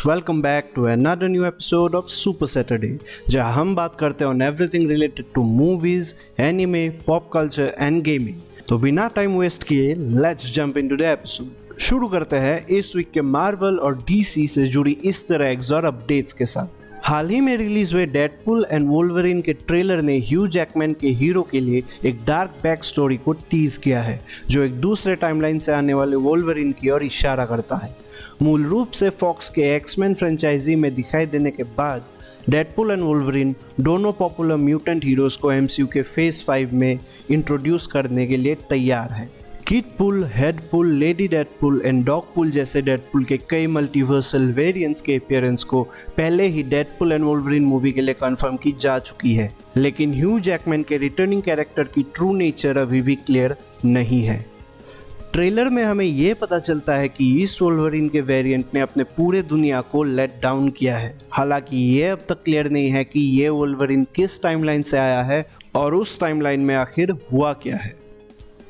Welcome back to another new episode of super Saturday, जहां हम बात करते हैं on everything related to movies, anime, pop culture and gaming. तो बिना टाइम वेस्ट किए let's jump into the episode. शुरू करते हैं इस वीक के मार्वल और डीसी से जुड़ी इस तरह एक्सर अपडेट्स के साथ। हाल ही में रिलीज हुए डेडपुल एंड वोल्वरिन के ट्रेलर ने ह्यू जैकमैन के हीरो के लिए एक डार्क बैक स्टोरी को टीज किया है, जो एक दूसरे टाइमलाइन से आने वाले वोल्वरिन की ओर इशारा करता है। मूल रूप से फॉक्स के एक्समैन फ्रेंचाइजी में दिखाई देने के बाद डेडपुल एंड वोल्वरिन दोनों पॉपुलर म्यूटेंट हीरोज को एमसीयू के फेज 5 में इंट्रोड्यूस करने के लिए तैयार है। किडपुल, हेडपुल, लेडी डेडपुल एंड डॉगपुल जैसे डेडपुल के कई मल्टीवर्सल वेरिएंट्स के अपीयरेंस को पहले ही डेडपुल एंड वोल्वरिन मूवी के लिए कंफर्म की जा चुकी है, लेकिन ह्यू जैकमैन के रिटर्निंग कैरेक्टर की ट्रू नेचर अभी भी क्लियर नहीं है। ट्रेलर में हमें यह पता चलता है कि इस वोल्वरिन के वेरिएंट ने अपने पूरे दुनिया को लेट डाउन किया है। हालांकि ये अब तक क्लियर नहीं है कि ये वोल्वरिन किस टाइमलाइन से आया है और उस टाइमलाइन में आखिर हुआ क्या है।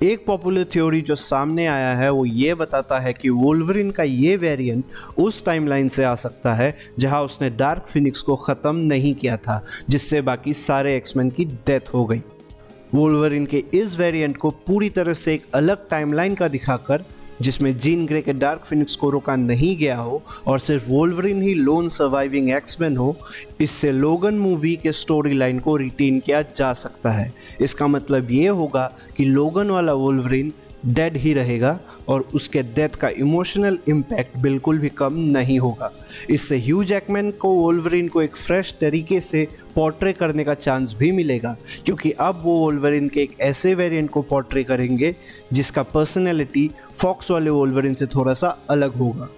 एक पॉपुलर थ्योरी जो सामने आया है वो ये बताता है कि वोल्वरिन का ये वेरिएंट उस टाइमलाइन से आ सकता है जहां उसने डार्क फिनिक्स को ख़त्म नहीं किया था, जिससे बाकी सारे एक्समैन की डेथ हो गई। वोल्वरिन के इस वेरिएंट को पूरी तरह से एक अलग टाइमलाइन का दिखाकर, जिसमें जीन ग्रे के डार्क फिनिक्स को रोका नहीं गया हो और सिर्फ वोल्वरिन ही लोन सर्वाइविंग एक्समैन हो, इससे लोगन मूवी के स्टोरी लाइन को रिटेन किया जा सकता है। इसका मतलब ये होगा कि लोगन वाला वोल्वरिन डेड ही रहेगा और उसके डेथ का इमोशनल इम्पैक्ट बिल्कुल भी कम नहीं होगा। इससे ह्यू जैकमैन को वोल्वरिन को एक फ्रेश तरीके से पोर्ट्रे करने का चांस भी मिलेगा, क्योंकि अब वो वोल्वरिन के एक ऐसे वेरिएंट को पोर्ट्रे करेंगे जिसका पर्सनैलिटी फॉक्स वाले वोल्वरिन से थोड़ा सा अलग होगा।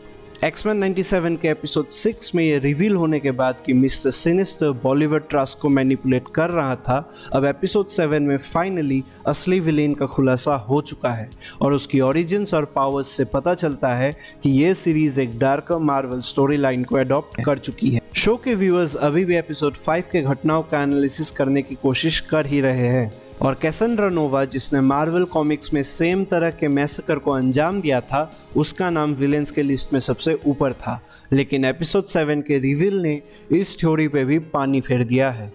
एक्समैन 97 के एपिसोड 6 में ये रिवील होने के बाद कि मिस्टर सिनिस्टर बॉलीवुड ट्रास्ट को मैनिपुलेट कर रहा था, अब एपिसोड 7 में फाइनली असली विलेन का खुलासा हो चुका है और उसकी ओरिजिन्स और पावर्स से पता चलता है कि ये सीरीज एक डार्कर मार्वल स्टोरी लाइन को अडॉप्ट कर चुकी है। शो के व्यूअर्स अभी भी एपिसोड 5 के घटनाओं का एनालिसिस करने की कोशिश कर ही रहे हैं और कैसेंड्रा नोवा, जिसने मार्वल कॉमिक्स में सेम तरह के मैसेकर को अंजाम दिया था, उसका नाम विलेंस के लिस्ट में सबसे ऊपर था। लेकिन एपिसोड 7 के रिवील ने इस थ्योरी पे भी पानी फेर दिया है।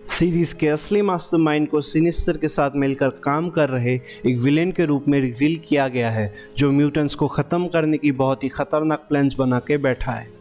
सीरीज के असली मास्टरमाइंड को सिनिस्टर के साथ मिलकर काम कर रहे एक विलेन के रूप में रिवील किया गया है, जो म्यूटेंट्स को ख़त्म करने की बहुत ही खतरनाक प्लान्स बना के बैठा है।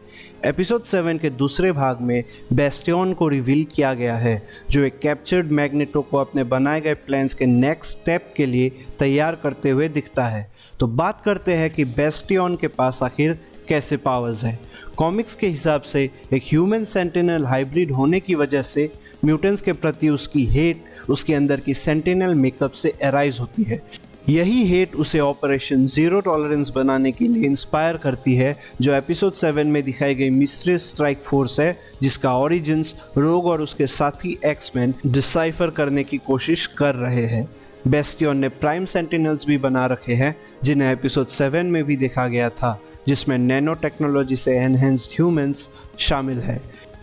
एपिसोड 7 के दूसरे भाग में बेस्टियन को रिवील किया गया है, जो एक कैप्चर्ड मैग्नेटो को अपने बनाए गए प्लान्स के नेक्स्ट स्टेप के लिए तैयार करते हुए दिखता है। तो बात करते हैं कि बेस्टियन के पास आखिर कैसे पावर्स है। कॉमिक्स के हिसाब से एक ह्यूमन सेंटिनल हाइब्रिड होने की वजह से म्यूटेंट्स के प्रति उसकी हेट उसके अंदर की सेंटिनल मेकअप से अराइज होती है। यही हेट उसे ऑपरेशन जीरो टॉलरेंस बनाने के लिए इंस्पायर करती है, जो एपिसोड 7 में दिखाई गई मिस्ट्रियस स्ट्राइक फोर्स है, जिसका ओरिजिन्स रोग और उसके साथी एक्समैन डिसाइफर करने की कोशिश कर रहे हैं। बेस्टियन ने प्राइम सेंटिनल्स भी बना रखे हैं, जिन्हें एपिसोड 7 में भी देखा गया था, जिसमें नैनो टेक्नोलॉजी से एनहेंस्ड ह्यूमंस शामिल है।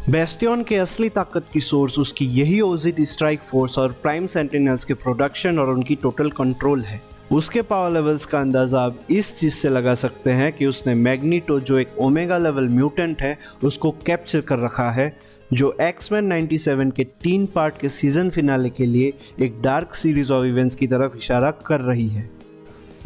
बेस्टियन के असली ताकत की सोर्स उसकी यही ओजीटी स्ट्राइक फोर्स और प्राइम सेंटिनल्स के प्रोडक्शन और उनकी टोटल कंट्रोल है। उसके पावर लेवल्स का अंदाज़ा आप इस चीज़ से लगा सकते हैं कि उसने मैग्नीटो, जो एक ओमेगा लेवल म्यूटेंट है, उसको कैप्चर कर रखा है, जो एक्समैन 97 के 3 पार्ट के सीजन फिनाले के लिए एक डार्क सीरीज ऑफ इवेंट्स की तरफ इशारा कर रही है।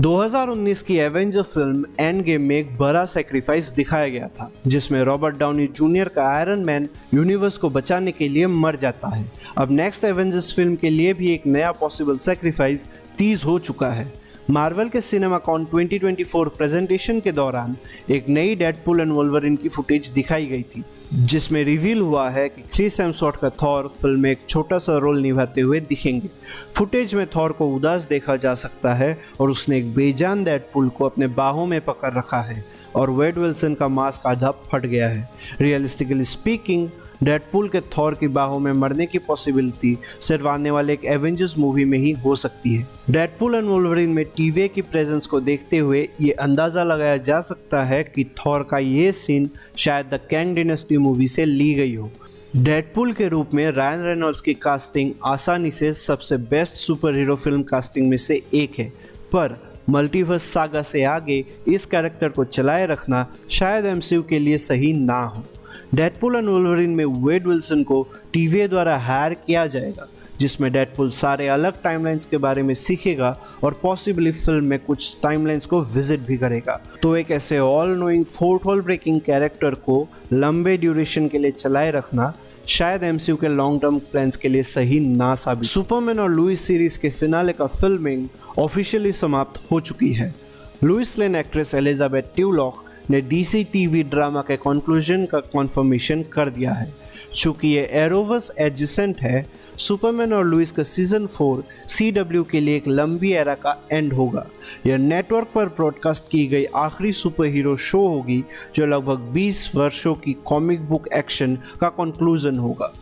2019 की एवेंजर फिल्म एंड गेम में एक बड़ा सेक्रीफाइस दिखाया गया था, जिसमें रॉबर्ट डाउनी जूनियर का आयरन मैन यूनिवर्स को बचाने के लिए मर जाता है। अब नेक्स्ट एवेंजर्स फिल्म के लिए भी एक नया पॉसिबल सेक्रीफाइस टीज हो चुका है। मार्वल के सिनेमाकॉन 2024 प्रेजेंटेशन के दौरान एक नई डेडपुल एंड वोल्वरिन की फुटेज दिखाई गई थी, जिसमें रिवील हुआ है कि क्रिस हेम्सवर्थ का थॉर फिल्म में एक छोटा सा रोल निभाते हुए दिखेंगे। फुटेज में थॉर को उदास देखा जा सकता है और उसने एक बेजान डेडपुल को अपने बाहों में पकड़ रखा है और वेड विल्सन का मास्क आधा फट गया है। रियलिस्टिकली स्पीकिंग, डेडपुल के थॉर की बाहों में मरने की पॉसिबिलिटी सिर्फ आने वाले एक एवेंजर्स मूवी में ही हो सकती है। डेडपुल एंड वोल्वरिन में टीवे की प्रेजेंस को देखते हुए ये अंदाज़ा लगाया जा सकता है कि थॉर का ये सीन शायद द कैंग डायनेस्टी मूवी से ली गई हो। डेडपुल के रूप में रायन रेनॉल्ड्स की कास्टिंग आसानी से सबसे best super hero film casting में से एक है, पर मल्टीवर्स सागा से आगे इस कैरेक्टर को चलाए रखना शायद एमसीयू के लिए सही ना हो। डेडपूल एंड वुल्वरीन में वेड विल्सन को टीवीए द्वारा हायर किया जाएगा, जिसमें डेडपूल सारे अलग टाइमलाइंस के बारे में सीखेगा और पॉसिबली फिल्म में कुछ टाइमलाइंस को विजिट भी करेगा। तो एक ऐसे all knowing fourth wall breaking character को लंबे ड्यूरेशन के लिए चलाए रखना शायद एमसीयू के लॉन्ग टर्म प्लान्स के लिए सही ना साबित। सुपरमैन और लुइस सीरीज के फिनाले का फिल्मिंग ऑफिशियली समाप्त हो चुकी है। लुइस लेन एक्ट्रेस एलिजाबेथ ट्यूलॉक ने डीसी टीवी ड्रामा के कंक्लूजन का कन्फर्मेशन कर दिया है। चूँकि ये एरोवर्स एडजेसेंट है, सुपरमैन और लुइस का सीजन 4 CW के लिए एक लंबी एरा का एंड होगा। यह नेटवर्क पर ब्रॉडकास्ट की गई आखिरी सुपर हीरो शो होगी, जो लगभग 20 वर्षों की कॉमिक बुक एक्शन का कंक्लूजन होगा।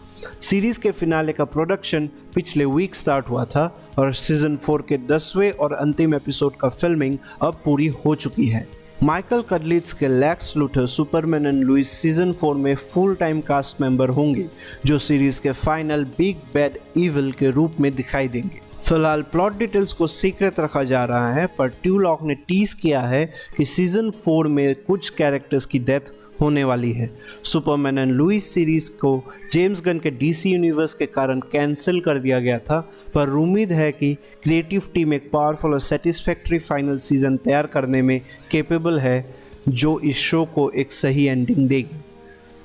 सीरीज के फिनाले का प्रोडक्शन पिछले वीक स्टार्ट हुआ था और सीजन 4 के 10वें और अंतिम एपिसोड का फिल्मिंग अब पूरी हो चुकी है। माइकल कडलिट्स के Lex Luthor Superman and Lois season 4 में फुल टाइम कास्ट मेंबर होंगे, जो सीरीज के फाइनल बिग बैड इविल के रूप में दिखाई देंगे। फिलहाल प्लॉट डिटेल्स को सीक्रेट रखा जा रहा है, पर ट्यूलॉक ने टीज किया है कि सीजन 4 में कुछ कैरेक्टर्स की डेथ होने वाली है। सुपरमैन एंड लुइस सीरीज को जेम्स गन के डीसी यूनिवर्स के कारण कैंसिल कर दिया गया था, पर उम्मीद है कि क्रिएटिव टीम एक पावरफुल और सेटिस्फैक्टरी फाइनल सीजन तैयार करने में कैपेबल है, जो इस शो को एक सही एंडिंग देगी।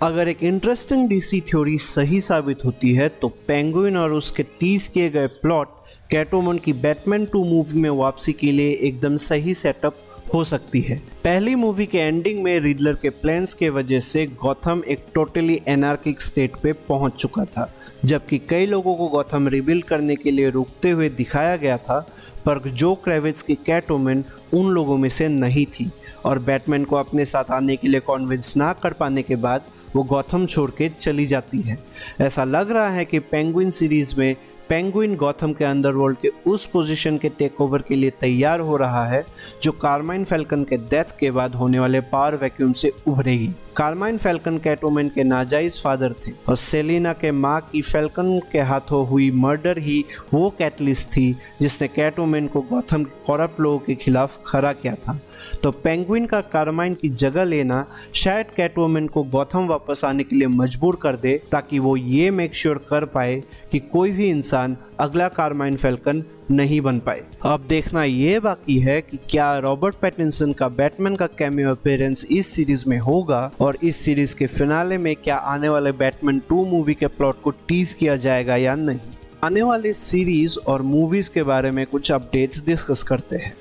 अगर एक इंटरेस्टिंग डीसी थ्योरी सही साबित होती है तो पेंगुइन और उसके टीज किए गए प्लॉट कैटवुमन की बैटमैन 2 मूवी में वापसी के लिए एकदम सही सेटअप हो सकती है। पहली मूवी के एंडिंग में रिडलर के प्लान्स के वजह से गॉथम एक टोटली एनार्किक स्टेट पे पहुंच चुका था, जबकि कई लोगों को गॉथम रिबिल्ड करने के लिए रुकते हुए दिखाया गया था, पर जो क्रेविट्स की कैटवुमन उन लोगों में से नहीं थी और बैटमैन को अपने साथ आने के लिए कन्विंस ना कर पाने के बाद वो गॉथम छोड़ के चली जाती है। ऐसा लग रहा है कि पेंगुइन सीरीज में पेंगुइन गॉथम के अंडरवर्ल्ड के उस पोजीशन के टेक ओवर के लिए तैयार हो रहा है, जो कार्माइन फैल्कन के डेथ के बाद होने वाले पावर वैक्यूम से उभरेगी। कार्माइन फैल्कन कैटवुमन के नाजायज फादर थे और सेलिना के माँ की फैल्कन के हाथों हुई मर्डर ही वो कैटलिस्ट थी जिसने कैटवुमन को गॉथम के करप्ट लोगों के खिलाफ खड़ा किया था। तो पेंगुइन का कार्माइन की जगह लेना शायद कैटवुमन को गॉथम वापस आने के लिए मजबूर कर दे, ताकि वो ये मेक श्योर कर पाए कि कोई भी इंसान अगला कार्माइन फैल्कन नहीं बन पाए। अब देखना ये बाकी है कि क्या रॉबर्ट पैटिंसन का बैटमैन का कैमियो अपीयरेंस इस सीरीज में होगा और इस सीरीज के फिनाले में क्या आने वाले बैटमैन 2 मूवी के प्लॉट को टीज किया जाएगा या नहीं। आने वाले सीरीज और मूवीज के बारे में कुछ अपडेट्स डिस्कस करते हैं।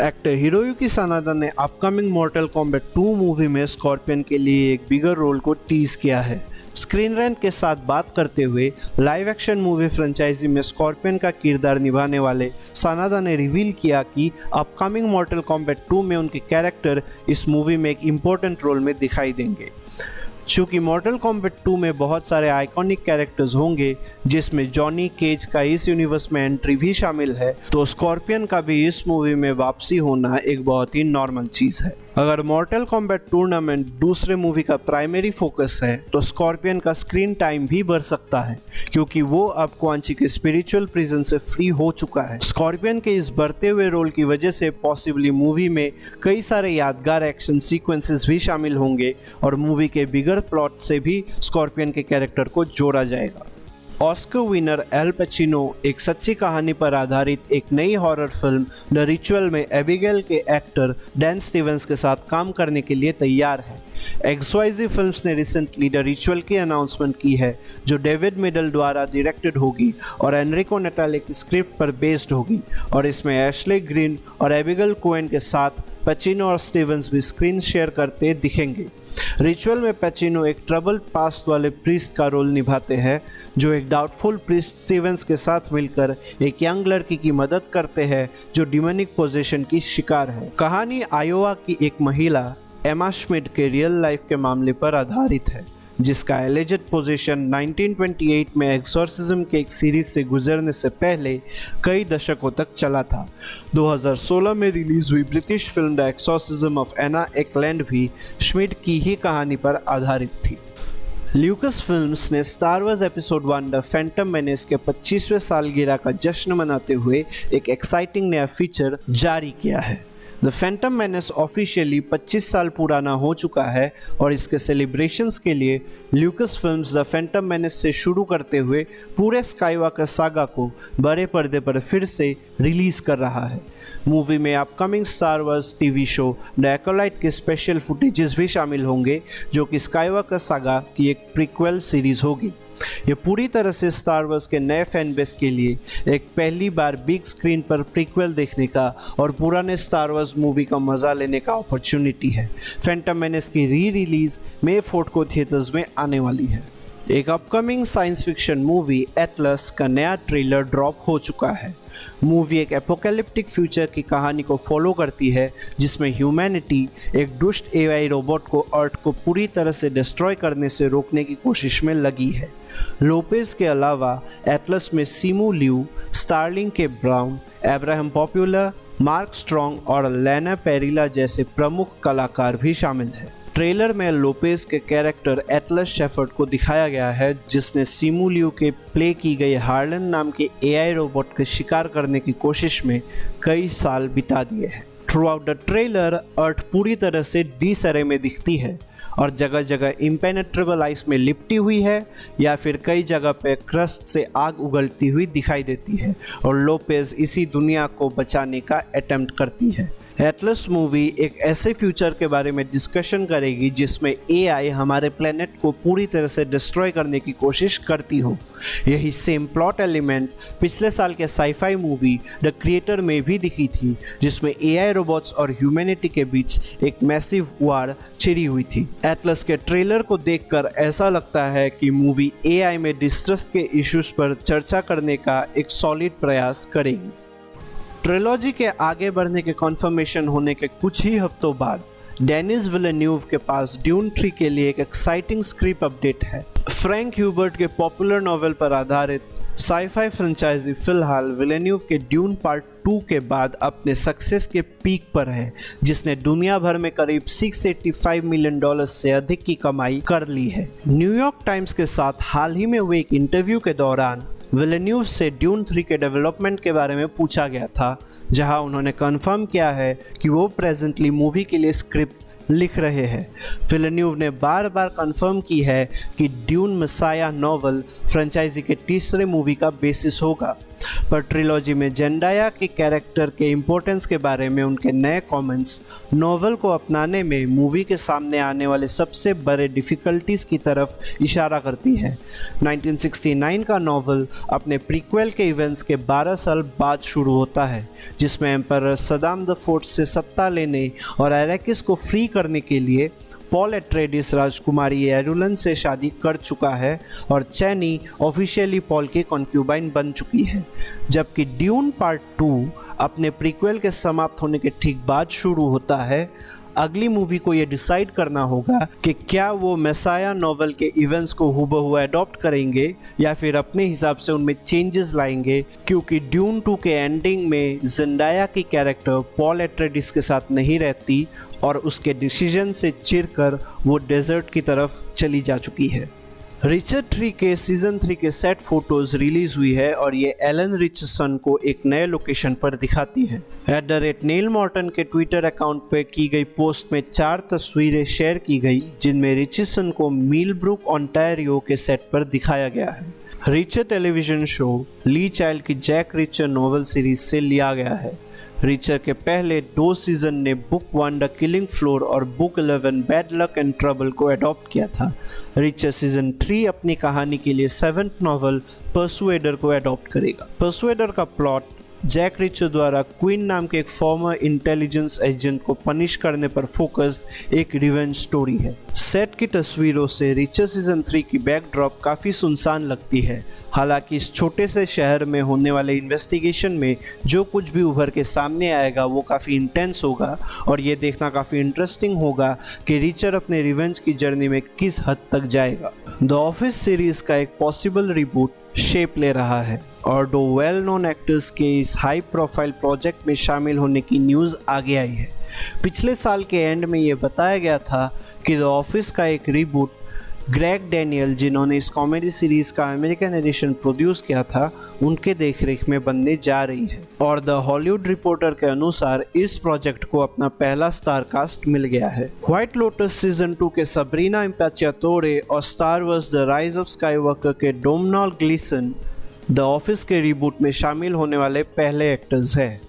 एक्टर हिरोयुकी सनादा ने अपकमिंग मॉर्टल कॉम्बैट 2 मूवी में स्कॉर्पियन के लिए एक बिगर रोल को टीज किया है। स्क्रीन रैंट के साथ बात करते हुए लाइव एक्शन मूवी फ्रेंचाइजी में स्कॉर्पियन का किरदार निभाने वाले सनादा ने रिवील किया कि अपकमिंग मॉर्टल कॉम्बैट 2 में उनके कैरेक्टर इस मूवी में एक इम्पोर्टेंट रोल में दिखाई देंगे। चूँकि मॉर्टल कॉम्बैट 2 में बहुत सारे आइकॉनिक कैरेक्टर्स होंगे, जिसमें जॉनी केज का इस यूनिवर्स में एंट्री भी शामिल है, तो स्कॉर्पियन का भी इस मूवी में वापसी होना एक बहुत ही नॉर्मल चीज़ है। अगर मॉर्टल कॉम्बैट टूर्नामेंट दूसरे मूवी का प्राइमरी फोकस है तो स्कॉर्पियन का स्क्रीन टाइम भी बढ़ सकता है, क्योंकि वो अब क्वांची के स्पिरिचुअल प्रिजन से फ्री हो चुका है। स्कॉर्पियन के इस बढ़ते हुए रोल की वजह से पॉसिबली मूवी में कई सारे यादगार एक्शन सीक्वेंसेस भी शामिल होंगे और मूवी के बिगर प्लॉट से भी स्कॉर्पियन के कैरेक्टर को जोड़ा जाएगा। ऑस्कर विनर एल पचिनो एक सच्ची कहानी पर आधारित एक नई हॉरर फिल्म द रिचुअल में एबिगेल के एक्टर डैन स्टीवंस के साथ काम करने के लिए तैयार है। XYZ फिल्म्स ने रिसेंटली द रिचुअल की अनाउंसमेंट की है, जो डेविड मिडल द्वारा डायरेक्टेड होगी और एनरिको नटाले की स्क्रिप्ट पर बेस्ड होगी, और इसमें एशले ग्रीन और एबिगेल कोएन के साथ पचिनो और स्टीवंस भी स्क्रीन शेयर करते दिखेंगे। रिचुअल में पैचिनो एक ट्रबल पास्ट वाले प्रीस्ट का रोल निभाते हैं, जो एक डाउटफुल प्रीस्ट स्टीवंस के साथ मिलकर एक यंग लड़की की मदद करते हैं जो डिमोनिक पोजीशन की शिकार है। कहानी आयोवा की एक महिला एमा श्मिड के रियल लाइफ के मामले पर आधारित है, जिसका एलिजेड पोजीशन 1928 में एक्सोर्सिज्म के एक सीरीज से गुजरने से पहले कई दशकों तक चला था। 2016 में रिलीज हुई British film the Exorcism of Anna Ecklund भी श्मिड की ही कहानी पर आधारित थी। ल्यूकस फिल्म्स ने Star Wars Episode 1 the Phantom Menace के 25वें सालगिरह का जश्न मनाते हुए एक एक्साइटिंग नया फीचर जारी किया है। द फैंटम मेनेस ऑफिशियली 25 साल पुराना हो चुका है और इसके सेलिब्रेशंस के लिए Lucas films the Phantom menace से शुरू करते हुए पूरे स्काईवॉकर सागा को बड़े पर्दे पर फिर से रिलीज कर रहा है। मूवी में upcoming Star Wars TV show the Acolyte के स्पेशल फुटेजेस भी शामिल होंगे, जो कि स्काईवॉकर सागा की एक प्रीक्वेल सीरीज होगी। ये पूरी तरह से स्टार वॉर्स के नए फैन बेस के लिए एक पहली बार बिग स्क्रीन पर प्रीक्वेल देखने का और पुराने स्टार वॉर्स मूवी का मज़ा लेने का अपॉर्चुनिटी है। फैंटम मेनेस की री रिलीज May 4 को थिएटर्स में आने वाली है। एक upcoming science fiction movie Atlas का नया ट्रेलर ड्रॉप हो चुका है। मूवी एक एपोकैलिप्टिक फ्यूचर की कहानी को फॉलो करती है, जिसमें ह्यूमैनिटी एक दुष्ट एआई रोबोट को अर्थ को पूरी तरह से डिस्ट्रॉय करने से रोकने की कोशिश में लगी है। लोपेज के अलावा एटलस में सीमू लियू, स्टार्लिंग के brown, Abraham popular, mark strong और लेना पेरिला जैसे प्रमुख कलाकार भी शामिल हैं। ट्रेलर में लोपेज के कैरेक्टर एटलस शेफर्ड को दिखाया गया है, जिसने सीमू लियू के प्ले की गई हार्लन नाम के एआई रोबोट के शिकार करने की कोशिश में कई साल बिता दिए हैं। थ्रू आउट द ट्रेलर अर्थ पूरी तरह से डिसअरे में दिखती है और जगह जगह इम्पेनेट्रेबल आइस में लिपटी हुई है या फिर कई जगह पे क्रस्ट से आग उगलती हुई दिखाई देती है और लोपेज इसी दुनिया को बचाने का अटेम्प्ट करती है। एटलस मूवी एक ऐसे फ्यूचर के बारे में डिस्कशन करेगी जिसमें एआई हमारे प्लेनेट को पूरी तरह से डिस्ट्रॉय करने की कोशिश करती हो। यही सेम प्लॉट एलिमेंट पिछले साल के साईफाई मूवी द क्रिएटर में भी दिखी थी, जिसमें एआई रोबोट्स और ह्यूमैनिटी के बीच एक मैसिव वार छिड़ी हुई थी। एटलस के ट्रेलर को देखकर ऐसा लगता है कि मूवी एआई में डिस्ट्रस्ट के इश्यूज पर चर्चा करने का एक सॉलिड प्रयास करेगी। ट्रिलॉजी के आगे बढ़ने के कन्फर्मेशन होने के कुछ ही हफ्तों बाद डेनिस विलेन्यूव के पास ड्यून 3 के लिए एक एक्साइटिंग स्क्रिप्ट अपडेट है। फ्रैंक ह्यूबर्ट के पॉपुलर नॉवेल पर आधारित साईफाई फ्रेंचाइजी फिलहाल विलेन्यूव के ड्यून पार्ट 2 के बाद अपने सक्सेस के पीक पर है, जिसने दुनिया भर में करीब $685 मिलियन से अधिक की कमाई कर ली है। न्यूयॉर्क टाइम्स के साथ हाल ही में हुए एक इंटरव्यू के दौरान विलेन्यूव से ड्यून 3 के डेवलपमेंट के बारे में पूछा गया था, जहां उन्होंने कंफर्म किया है कि वो प्रेजेंटली मूवी के लिए स्क्रिप्ट लिख रहे हैं। विलेन्यूव ने बार बार कंफर्म की है कि ड्यून मसाया नॉवल फ्रेंचाइजी के तीसरे मूवी का बेसिस होगा, पर ट्रिलॉजी में जेंडाया के कैरेक्टर के इम्पोर्टेंस के बारे में उनके नए कमेंट्स नॉवल को अपनाने में मूवी के सामने आने वाले सबसे बड़े डिफ़िकल्टीज़ की तरफ इशारा करती है। 1969 का नॉवल अपने प्रीक्वेल के इवेंट्स के 12 साल बाद शुरू होता है, जिसमें एम्परर सदाम द फोर्थ से सत्ता लेने और अरेकिस को फ्री करने के लिए पॉल एट्रेडिस राजकुमारी एरुलन से शादी कर चुका है और चैनी ऑफिशियली पॉल की कॉन्क्यूबाइन बन चुकी है। जबकि ड्यून पार्ट 2 अपने प्रीक्वेल के समाप्त होने के ठीक बाद शुरू होता है। अगली मूवी को ये डिसाइड करना होगा कि क्या वो मेसाया नॉवल के इवेंट्स को हूबहू अडॉप्ट करेंगे या फिर अपने हिसाब से उनमें चेंजेस लाएंगे, क्योंकि ड्यून 2 के एंडिंग में जेंडाया की कैरेक्टर पॉल एट्रेडिस के साथ नहीं रहती और उसके डिसीजन से चिढ़कर वो डेजर्ट की तरफ चली जा चुकी है। रिचर 3 के सीजन 3 के सेट फोटोज रिलीज हुई है और ये एलन रिचर्डसन को एक नए लोकेशन पर दिखाती है। @नेल मॉर्टन के ट्विटर अकाउंट पर की गई पोस्ट में 4 तस्वीरें शेयर की गई, जिनमें रिचर्डसन को मीलब्रुक ओंटारियो के सेट पर दिखाया गया है। रिचर टेलीविजन शो ली चाइल्ड की जैक रिचर नॉवल सीरीज से लिया गया है। रिचर के पहले 2 सीजन ने बुक 1 द किलिंग फ्लोर और book 11 bad luck and trouble को अडॉप्ट किया था। रिचर सीजन 3 अपनी कहानी के लिए 7th नॉवल परसुएडर को अडॉप्ट करेगा। परसुएडर का प्लॉट जैक रिचर द्वारा क्वीन नाम के एक फॉर्मर इंटेलिजेंस एजेंट को पनिश करने पर फोकस्ड एक रिवेंज स्टोरी है। सेट की तस्वीरों से रिचर सीजन 3 की बैकड्रॉप काफ़ी सुनसान लगती है। हालांकि इस छोटे से शहर में होने वाले इन्वेस्टिगेशन में जो कुछ भी उभर के सामने आएगा वो काफ़ी इंटेंस होगा और ये देखना काफ़ी इंटरेस्टिंग होगा कि रिचर अपने रिवेंज की जर्नी में किस हद तक जाएगा। द ऑफिस सीरीज़ का एक पॉसिबल रिबूट शेप ले रहा है और 2 वेल नोन एक्टर्स के इस हाई प्रोफाइल प्रोजेक्ट में शामिल होने की न्यूज़ आगे आई है। पिछले साल के एंड में ये बताया गया था कि द ऑफिस का एक रिबूट ग्रेग डैनियल, जिन्होंने इस कॉमेडी सीरीज का अमेरिकन एडिशन प्रोड्यूस किया था, उनके देखरेख में बनने जा रही है। और द हॉलीवुड रिपोर्टर के अनुसार इस प्रोजेक्ट को अपना पहला स्टार कास्ट मिल गया है। व्हाइट लोटस सीजन 2 के सबरीना इम्पाचियातोरे और Star Wars the Rise of Skywalker के डोमिनिक ग्लीसन द ऑफिस के रिबूट में शामिल होने वाले पहले एक्टर्स हैं।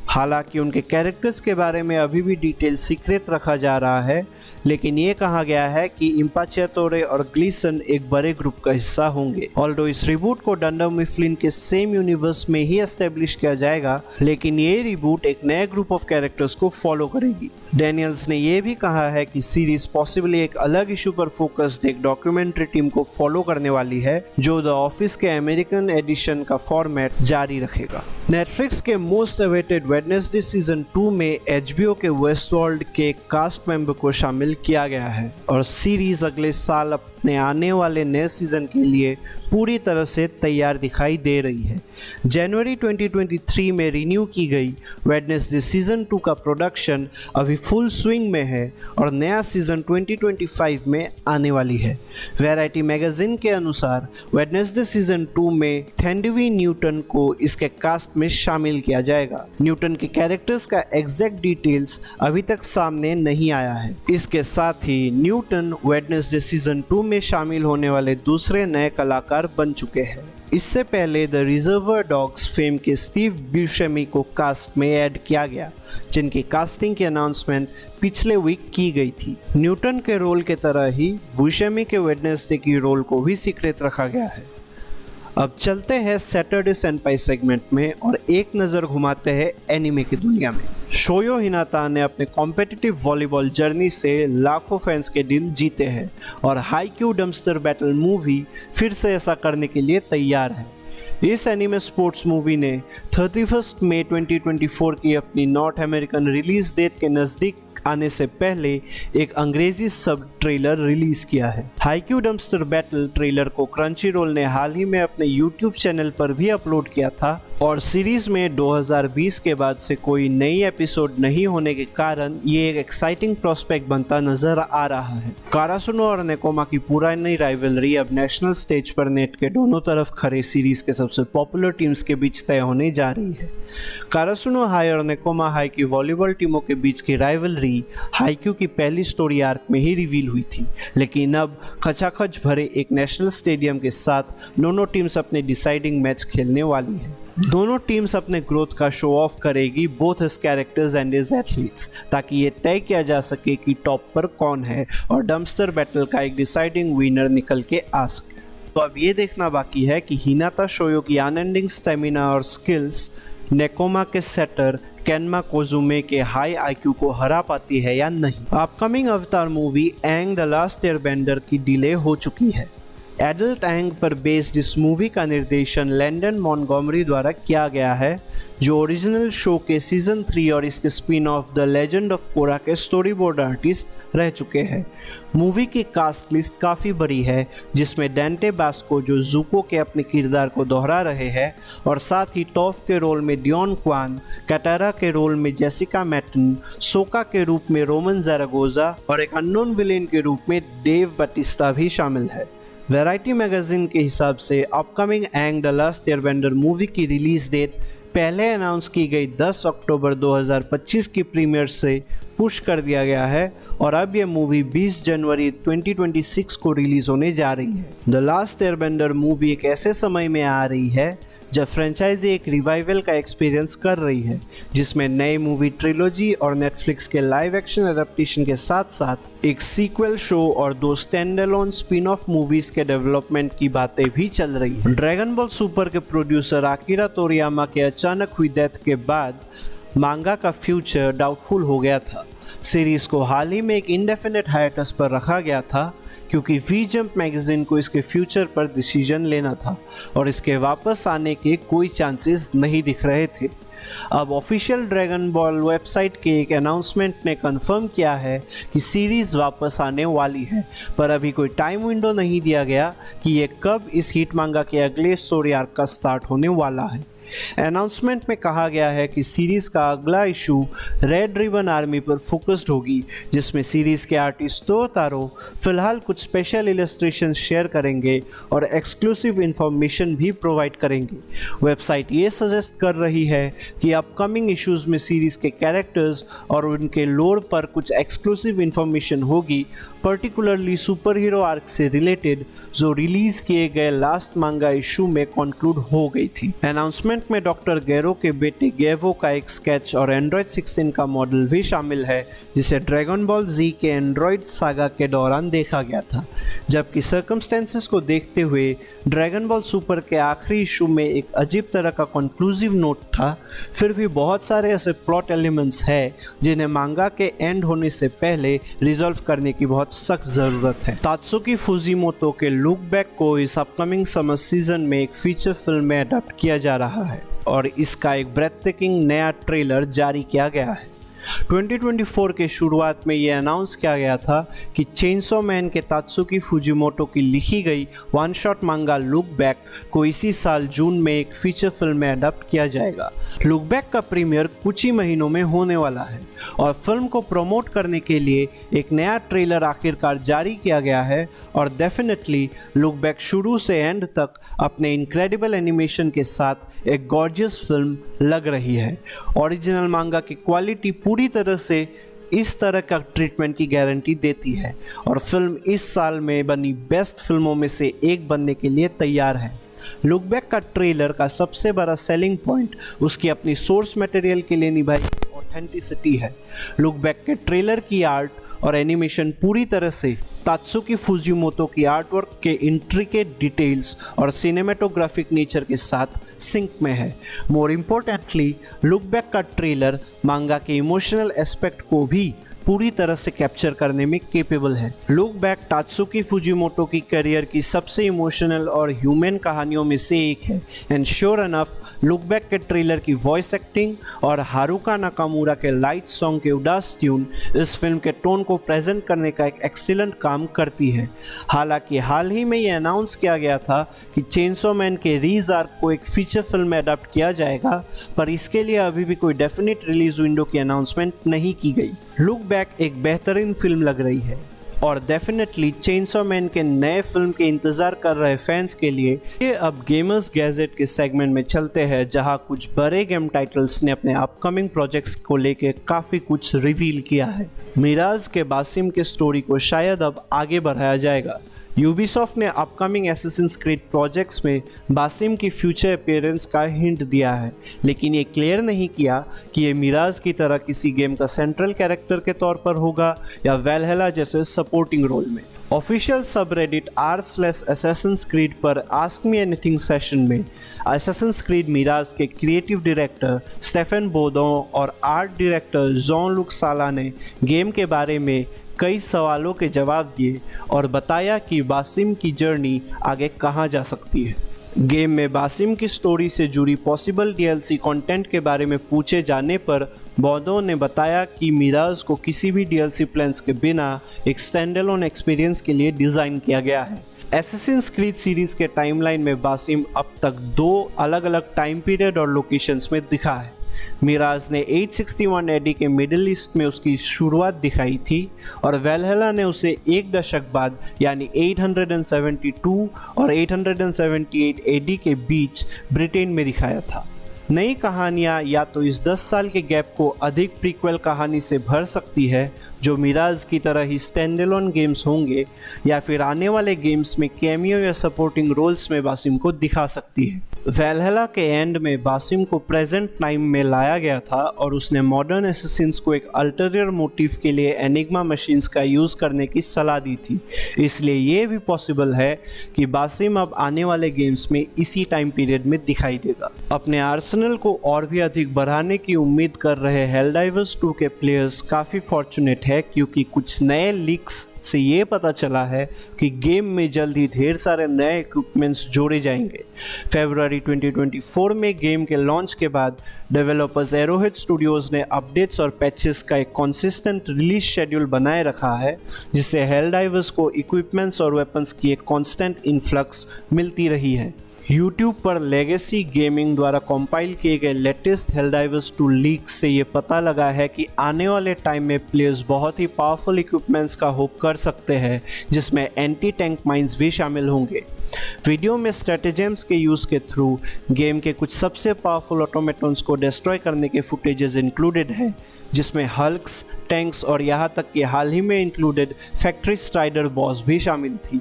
हालांकि उनके कैरेक्टर्स के बारे में अभी भी डिटेल सीक्रेट रखा जा रहा है, लेकिन ये कहा गया है कि इम्पाचियातोरे और ग्लीसन एक बड़े ग्रुप का हिस्सा होंगे। ऑल्दो इस रिबूट को डंडर मिफ्लिन के सेम यूनिवर्स में ही एस्टेब्लिश किया जाएगा, लेकिन ये रिबूट एक नए ग्रुप ऑफ कैरेक्टर्स को फॉलो करेगी। डैनियल्स ने यह भी कहा है कि सीरीज पॉसिबली एक अलग इशू पर फोकस्ड एक डॉक्यूमेंट्री टीम को फॉलो करने वाली है, जो द ऑफिस के अमेरिकन एडिशन का फॉर्मेट जारी रखेगा। नेटफ्लिक्स के मोस्ट अवेटेड वेडनेसडे सीजन 2 में HBO के वेस्टवर्ल्ड के कास्ट मेंबर को शामिल किया गया है और सीरीज अगले साल अपने आने वाले नए सीजन के लिए पूरी तरह से तैयार दिखाई दे रही है। जनवरी 2023 में रिन्यू की गई वेडनेसडे सीजन 2 का प्रोडक्शन अभी फुल स्विंग में है और नया सीजन 2025 में आने वाली है। वैरायटी मैगजीन के अनुसार वेडनेसडे सीजन 2 में थैंडवी न्यूटन को इसके कास्ट में शामिल किया जाएगा। न्यूटन के कैरेक्टर्स का एग्जैक्ट डिटेल्स अभी तक सामने नहीं आया है। इसके साथ ही न्यूटन वेडनेसडे सीजन 2 में शामिल होने वाले दूसरे नए कलाकार बन चुके हैं। इससे पहले द रिजर्वर डॉग्स फेम के स्टीव बुशेमी को कास्ट में ऐड किया गया, जिनकी कास्टिंग की अनाउंसमेंट पिछले वीक की गई थी। न्यूटन के रोल के तरह ही बुशेमी के वेडनेसडे की रोल को भी सीक्रेट रखा गया है। अब चलते हैं सैटरडे सेंपाई सेगमेंट में और एक नज़र घुमाते हैं एनिमे की दुनिया में। शोयो हिनाता ने अपने कॉम्पिटिटिव वॉलीबॉल जर्नी से लाखों फैंस के दिल जीते हैं और हाईक्यू डम्पस्टर बैटल मूवी फिर से ऐसा करने के लिए तैयार है। इस एनिमे स्पोर्ट्स मूवी ने 31 मई 2024 की अपनी नॉर्थ अमेरिकन रिलीज डेट के नज़दीक आने से पहले एक अंग्रेजी सब ट्रेलर रिलीज किया है। हाईक्यू डम्पस्टर बैटल ट्रेलर को क्रंचीरोल ने हाल ही में अपने YouTube चैनल पर भी अपलोड किया था और सीरीज में 2020 के बाद से कोई नई एपिसोड नहीं होने के कारण ये एक एक्साइटिंग प्रोस्पेक्ट बनता नजर आ रहा है। कारासुनो और नेकोमा की पुरानी राइवलरी अब नेशनल स्टेज पर नेट के दोनों तरफ खड़े सीरीज के सबसे पॉपुलर टीम्स के बीच तय होने जा रही है। कारासुनो हाई और नेकोमा हाई की वॉलीबॉल टीमों के बीच की राइवलरी हाईक्यू की पहली स्टोरी आर्क में ही रिवील हुई थी, लेकिन अब खचाखच भरे एक नेशनल स्टेडियम के साथ दोनों टीम्स अपने डिसाइडिंग मैच खेलने वाली है। दोनों टीम्स अपने ग्रोथ का शो ऑफ करेगी both as characters and as athletes, ताकि ये तय किया जा सके कि टॉप पर कौन है और डम्पस्टर बैटल का एक डिसाइडिंग विनर निकल के आ सके। तो अब ये देखना बाकी है कि हिनाता शोयो की अनएंडिंग स्टेमिना और स्किल्स नेकोमा के सेटर केनमा कोजुमे के हाई आईक्यू को हरा पाती है या नहीं। Upcoming Avatar movie Ang the last Airbender की डिले हो चुकी है। एडल्ट एंग पर बेस्ड इस मूवी का निर्देशन लैंडन मॉन्टगोमरी द्वारा किया गया है, जो ओरिजिनल शो के सीजन 3 और इसके spin off the Legend of Korra के स्टोरी बोर्ड आर्टिस्ट रह चुके हैं। मूवी की कास्ट लिस्ट काफ़ी बड़ी है, जिसमें डेंटे बास्को जो ज़ुको के अपने किरदार को दोहरा रहे हैं और साथ ही टॉफ के रोल में डियोन क्वान, कैटारा के रोल में जेसिका मैटन, सोका के रूप में रोमन ज़रागोजा और एक अननोन विलेन के रूप में डेव बटिस्टा भी शामिल है। वैरायटी मैगजीन के हिसाब से upcoming Ang the last Airbender movie की रिलीज डेट पहले अनाउंस की गई 10 अक्टूबर 2025 की प्रीमियर से पुश कर दिया गया है और अब यह मूवी 20 जनवरी 2026 को रिलीज होने जा रही है। द लास्ट एयरबेंडर मूवी एक ऐसे समय में आ रही है जब फ्रेंचाइजी एक रिवाइवल का एक्सपीरियंस कर रही है, जिसमें नई मूवी ट्रिलोजी और नेटफ्लिक्स के लाइव एक्शन एडेप्टेशन के साथ साथ एक सीक्वल शो और 2 स्टैंडअलोन स्पिन ऑफ मूवीज के डेवलपमेंट की बातें भी चल रही हैं। ड्रैगन बॉल सुपर के प्रोड्यूसर आकिरा तोरियामा के अचानक हुई डेथ के बाद मांगा का फ्यूचर डाउटफुल हो गया था। सीरीज को हाल ही में एक इंडेफिनिट हाइटस पर रखा गया था, क्योंकि वी जंप मैगजीन को इसके फ्यूचर पर डिसीजन लेना था और इसके वापस आने के कोई चांसेस नहीं दिख रहे थे। अब ऑफिशियल ड्रैगन बॉल वेबसाइट के एक अनाउंसमेंट ने कंफर्म किया है कि सीरीज़ वापस आने वाली है, पर अभी कोई टाइम विंडो नहीं दिया गया कि ये कब इस हिट मांगा के अगले स्टोरी आर्क का स्टार्ट होने वाला है। अनाउंसमेंट में कहा गया है कि सीरीज़ का अगला इशू रेड रिबन आर्मी पर फोकस्ड होगी, जिसमें सीरीज़ के आर्टिस्ट तारो फिलहाल कुछ स्पेशल इलस्ट्रेशन शेयर करेंगे और एक्सक्लूसिव इंफॉर्मेशन भी प्रोवाइड करेंगे। वेबसाइट ये सजेस्ट कर रही है कि अपकमिंग इश्यूज़ में सीरीज़ के कैरेक्टर्स और उनके लोर पर कुछ एक्सक्लूसिव इंफॉर्मेशन होगी, पर्टिकुलरली सुपर हीरो आर्क से रिलेटेड, जो रिलीज किए गए लास्ट मांगा इशू में कंक्लूड हो गई थी। अनाउंसमेंट में डॉक्टर गैरो के बेटे गैवो का एक स्केच और एंड्रॉयड 16 का मॉडल भी शामिल है, जिसे ड्रैगन बॉल जी के एंड्रॉयड सागा के दौरान देखा गया था। जबकि सर्कमस्टेंसेस को देखते हुए ड्रैगन बॉल सुपर के आखिरी इशू में एक अजीब तरह का कंक्लूसिव नोट था, फिर भी बहुत सारे ऐसे प्लॉट एलिमेंट्स हैं जिन्हें मांगा के एंड होने से पहले रिजॉल्व करने की बहुत सख्त ज़रूरत है। तात्सुकी फुजिमोटो के लुक बैक को इस अपकमिंग समर सीजन में एक फीचर फिल्म में अडॉप्ट किया जा रहा है और इसका एक ब्रेथटेकिंग नया ट्रेलर जारी किया गया है। 2024 के शुरुआत में यह अनाउंस किया गया था कि चेनसो मैन के तात्सुकी फुजिमोटो की लिखी गई वन शॉट मांगा लुक बैक को इसी साल जून में एक फीचर फिल्म में अडॉप्ट किया जाएगा। लुक बैक का प्रीमियर कुछ ही महीनों में होने वाला है और फिल्म को प्रमोट करने के लिए एक नया ट्रेलर आखिरकार जारी किया गया है और डेफिनेटली लुक बैक शुरू से एंड तक अपने इनक्रेडिबल एनिमेशन के साथ एक गॉर्जियस फिल्म लग रही है। ओरिजिनल मांगा की क्वालिटी पूरी तरह से इस तरह का ट्रीटमेंट की गारंटी देती है और फिल्म इस साल में बनी बेस्ट फिल्मों में से एक बनने के लिए तैयार है। लुक बैक का ट्रेलर का सबसे बड़ा सेलिंग पॉइंट उसकी अपनी सोर्स मटेरियल के लिए निभाई ऑथेंटिसिटी है। लुक बैक के ट्रेलर की आर्ट और एनिमेशन पूरी तरह से तात्सुकी फुजिमोटो की आर्टवर्क के इंट्रिकेट डिटेल्स और सिनेमेटोग्राफिक नेचर के साथ सिंक में है। मोर इम्पोर्टेंटली, लुक बैक का ट्रेलर मांगा के इमोशनल एस्पेक्ट को भी पूरी तरह से कैप्चर करने में केपेबल है। लुक बैक तात्सुकी फुजिमोटो की करियर की सबसे इमोशनल और ह्यूमन कहानियों में से एक है and sure enough look back के ट्रेलर की वॉइस एक्टिंग और हारुका नाकामुरा के लाइट सॉन्ग के उदास ट्यून इस फिल्म के टोन को प्रेजेंट करने का एक एक्सीलेंट काम करती है। हालांकि हाल ही में यह अनाउंस किया गया था कि चेनसो मैन के रीज आर्क को एक फीचर फिल्म में अडॉप्ट किया जाएगा, पर इसके लिए अभी भी कोई डेफिनेट रिलीज विंडो की अनाउंसमेंट नहीं की गई। लुक बैक एक बेहतरीन फिल्म लग रही है और डेफिनेटली चेनसो मैन के नए फिल्म के इंतज़ार कर रहे फैंस के लिए। ये अब गेमर्स गैजेट के सेगमेंट में चलते हैं, जहां कुछ बड़े गेम टाइटल्स ने अपने अपकमिंग प्रोजेक्ट्स को लेके काफ़ी कुछ रिवील किया है। मिराज के बासिम के स्टोरी को शायद अब आगे बढ़ाया जाएगा। यूबीसॉफ्ट ने अपकमिंग एसेसिन्स क्रीड प्रोजेक्ट्स में बासिम की फ्यूचर अपीयरेंस का हिंट दिया है, लेकिन ये क्लियर नहीं किया कि ये मिराज की तरह किसी गेम का सेंट्रल कैरेक्टर के तौर पर होगा या वैलहला जैसे सपोर्टिंग रोल में। ऑफिशियल सबरेडिट r/Assassin's Creed पर आस्क मी एनीथिंग सेशन में Assassin's Creed मिराज के क्रिएटिव डायरेक्टर स्टेफन बोदो और आर्ट डायरेक्टर जॉन लुक साला ने गेम के बारे में कई सवालों के जवाब दिए और बताया कि बासिम की जर्नी आगे कहाँ जा सकती है। गेम में बासिम की स्टोरी से जुड़ी पॉसिबल DLC कंटेंट के बारे में पूछे जाने पर बौदो ने बताया कि मिराज को किसी भी DLC प्लान्स के बिना एक स्टैंडअलोन एक्सपीरियंस के लिए डिज़ाइन किया गया है। एसेसिन्स क्रीड सीरीज़ के टाइमलाइन में बासिम अब तक 2 अलग अलग टाइम पीरियड और लोकेशंस में दिखा है। मिराज ने 861 AD के मिडिल ईस्ट में उसकी शुरुआत दिखाई थी और वैलहला ने उसे एक दशक बाद यानी 872 और 878 AD के बीच ब्रिटेन में दिखाया था। नई कहानियाँ या तो इस 10 साल के गैप को अधिक प्रीक्वेल कहानी से भर सकती है, जो मिराज की तरह ही स्टैंडअलोन गेम्स होंगे, या फिर आने वाले गेम्स में कैमियो या सपोर्टिंग रोल्स में बासिम को दिखा सकती है। वैलहला के एंड में बासिम को प्रेजेंट टाइम में लाया गया था और उसने मॉडर्न एसेसिन्स को एक अल्टरियर मोटिव के लिए एनिग्मा मशीन्स का यूज़ करने की सलाह दी थी। इसलिए ये भी पॉसिबल है कि बासिम अब आने वाले गेम्स में इसी टाइम पीरियड में दिखाई देगा। अपने आर्सेनल को और भी अधिक बढ़ाने की उम्मीद कर रहे हेलडाइवर्स 2 के प्लेयर्स काफ़ी फॉर्चुनेट है, क्योंकि कुछ नए लीक्स से ये पता चला है कि गेम में जल्द ही ढेर सारे नए इक्विपमेंट्स जोड़े जाएंगे। फरवरी 2024 में गेम के लॉन्च के बाद डेवलपर्स एरोहेड स्टूडियोज़ ने अपडेट्स और पैचेस का एक कंसिस्टेंट रिलीज शेड्यूल बनाए रखा है, जिससे हेलडाइवर्स को इक्विपमेंट्स और वेपन्स की एक कांस्टेंट इन्फ्लक्स मिलती रही है। YouTube पर लेगेसी गेमिंग द्वारा कंपाइल किए गए लेटेस्ट हेलडाइवर्स 2 लीक से ये पता लगा है कि आने वाले टाइम में प्लेयर्स बहुत ही पावरफुल इक्विपमेंट्स का होप कर सकते हैं, जिसमें एंटी टैंक माइंस भी शामिल होंगे। वीडियो में स्ट्रेटेजेम्स के यूज़ के थ्रू गेम के कुछ सबसे पावरफुल ऑटोमेटन्स को डिस्ट्रॉय करने के फुटेजेस इंक्लूडेड है, जिसमें हल्क्स, टैंक्स और यहाँ तक कि हाल ही में इंक्लूडेड फैक्ट्री स्ट्राइडर बॉस भी शामिल थी,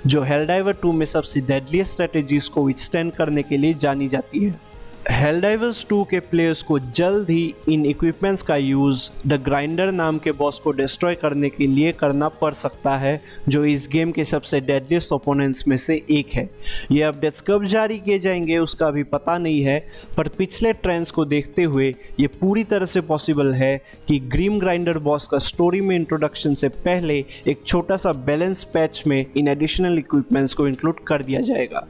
जो हेलडाइवर 2 में सबसे डेडलीस्ट स्ट्रेटेजीज को विथस्टैंड करने के लिए जानी जाती है। हेलडाइवर्स 2 के प्लेयर्स को जल्द ही इन इक्विपमेंट्स का यूज़ द ग्राइंडर नाम के बॉस को डिस्ट्रॉय करने के लिए करना पड़ सकता है, जो इस गेम के सबसे डेडलीस्ट ओपोनेंट्स में से एक है। ये अपडेट्स कब जारी किए जाएंगे उसका भी पता नहीं है, पर पिछले ट्रेंड्स को देखते हुए ये पूरी तरह से पॉसिबल है कि ग्रीम ग्राइंडर बॉस का स्टोरी में इंट्रोडक्शन से पहले एक छोटा सा बैलेंस पैच में इन एडिशनल इक्विपमेंट्स को इंक्लूड कर दिया जाएगा।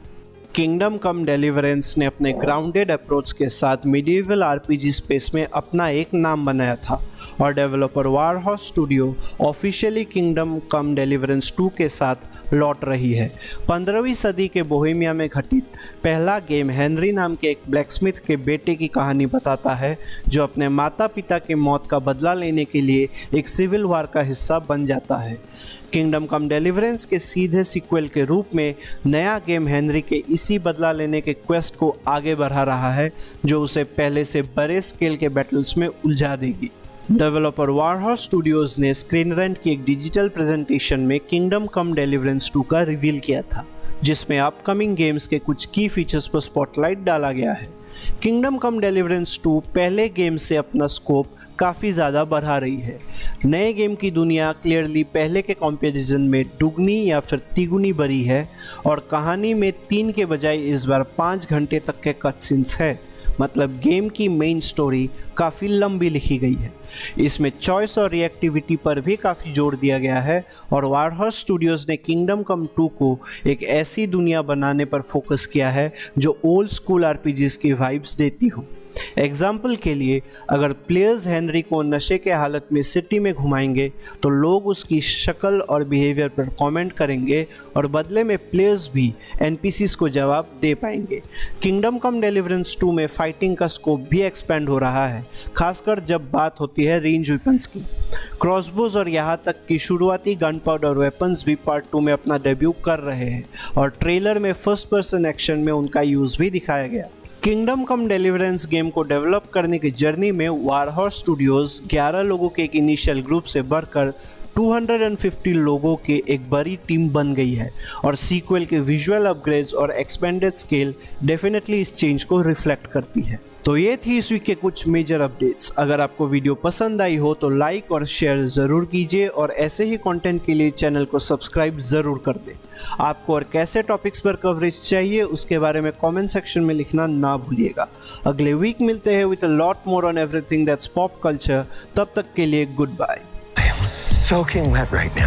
किंगडम कम डेलिवरेंस ने अपने ग्राउंडेड अप्रोच के साथ मिडिएवल आरपीजी स्पेस में अपना एक नाम बनाया था और डेवलपर वारहॉर्स स्टूडियो ऑफिशियली किंगडम कम डेलिवरेंस 2 के साथ लौट रही है। 15वीं सदी के बोहेमिया में घटित पहला गेम हेनरी नाम के एक ब्लैकस्मिथ के बेटे की कहानी बताता है, जो अपने माता पिता की मौत का बदला लेने के लिए एक सिविल वार का हिस्सा बन जाता है। किंगडम कम डेलिवरेंस के सीधे सीक्वल के रूप में नया गेम हेनरी के इसी बदला लेने के क्वेस्ट को आगे बढ़ा रहा है, जो उसे पहले से बड़े स्केल के बैटल्स में उलझा देगी। डेवलपर वारहॉर्स स्टूडियोज ने स्क्रीन रेंट की एक डिजिटल प्रेजेंटेशन में किंगडम कम डेलिवरेंस 2 का रिवील किया था, जिसमें अपकमिंग गेम्स के कुछ की फीचर्स पर स्पॉटलाइट डाला गया है। किंगडम कम डेलिवरेंस 2 पहले गेम से अपना स्कोप काफ़ी ज़्यादा बढ़ा रही है। नए गेम की दुनिया क्लियरली पहले के कंपैरिजन में दुगनी या फिर तिगुनी बड़ी है और कहानी में 3 के बजाय इस बार 5 घंटे तक के कटसीन्स है। मतलब गेम की मेन स्टोरी काफ़ी लंबी लिखी गई है। इसमें चॉइस और रिएक्टिविटी पर भी काफ़ी जोर दिया गया है और वारहॉर्स स्टूडियोज़ ने किंगडम कम 2 को एक ऐसी दुनिया बनाने पर फोकस किया है जो ओल्ड स्कूल आरपीजीज की वाइब्स देती हो। एग्जाम्पल के लिए, अगर प्लेयर्स हेनरी को नशे के हालत में सिटी में घुमाएंगे तो लोग उसकी शक्ल और बिहेवियर पर कमेंट करेंगे और बदले में प्लेयर्स भी एनपीसीज को जवाब दे पाएंगे। किंगडम कम डेलिवरेंस 2 में फाइटिंग का स्कोप भी एक्सपेंड हो रहा है, खासकर जब बात होती है रेंज वेपन्स की। क्रॉसबोज और यहाँ तक कि शुरुआती गन पाउडर वेपन्स भी पार्ट 2 में अपना डेब्यू कर रहे हैं और ट्रेलर में फर्स्ट पर्सन एक्शन में उनका यूज़ भी दिखाया गया। किंगडम कम डेलिवरेंस गेम को डेवलप करने की जर्नी में वारहॉर्स स्टूडियोज 11 लोगों के एक इनिशियल ग्रुप से बढ़कर 250 लोगों के एक बड़ी टीम बन गई है और सीक्वल के विजुअल अपग्रेड्स और एक्सपेंडेड स्केल डेफिनेटली इस चेंज को रिफ्लेक्ट करती है। तो ये थी इस वीक के कुछ मेजर अपडेट्स। अगर आपको वीडियो पसंद आई हो तो लाइक और शेयर ज़रूर कीजिए और ऐसे ही कंटेंट के लिए चैनल को सब्सक्राइब ज़रूर कर दें। आपको और कैसे टॉपिक्स पर कवरेज चाहिए उसके बारे में कमेंट सेक्शन में लिखना ना भूलिएगा। अगले वीक मिलते हैं with a lot more on everything that's pop culture. तब तक के लिए good bye. Soaking wet right now.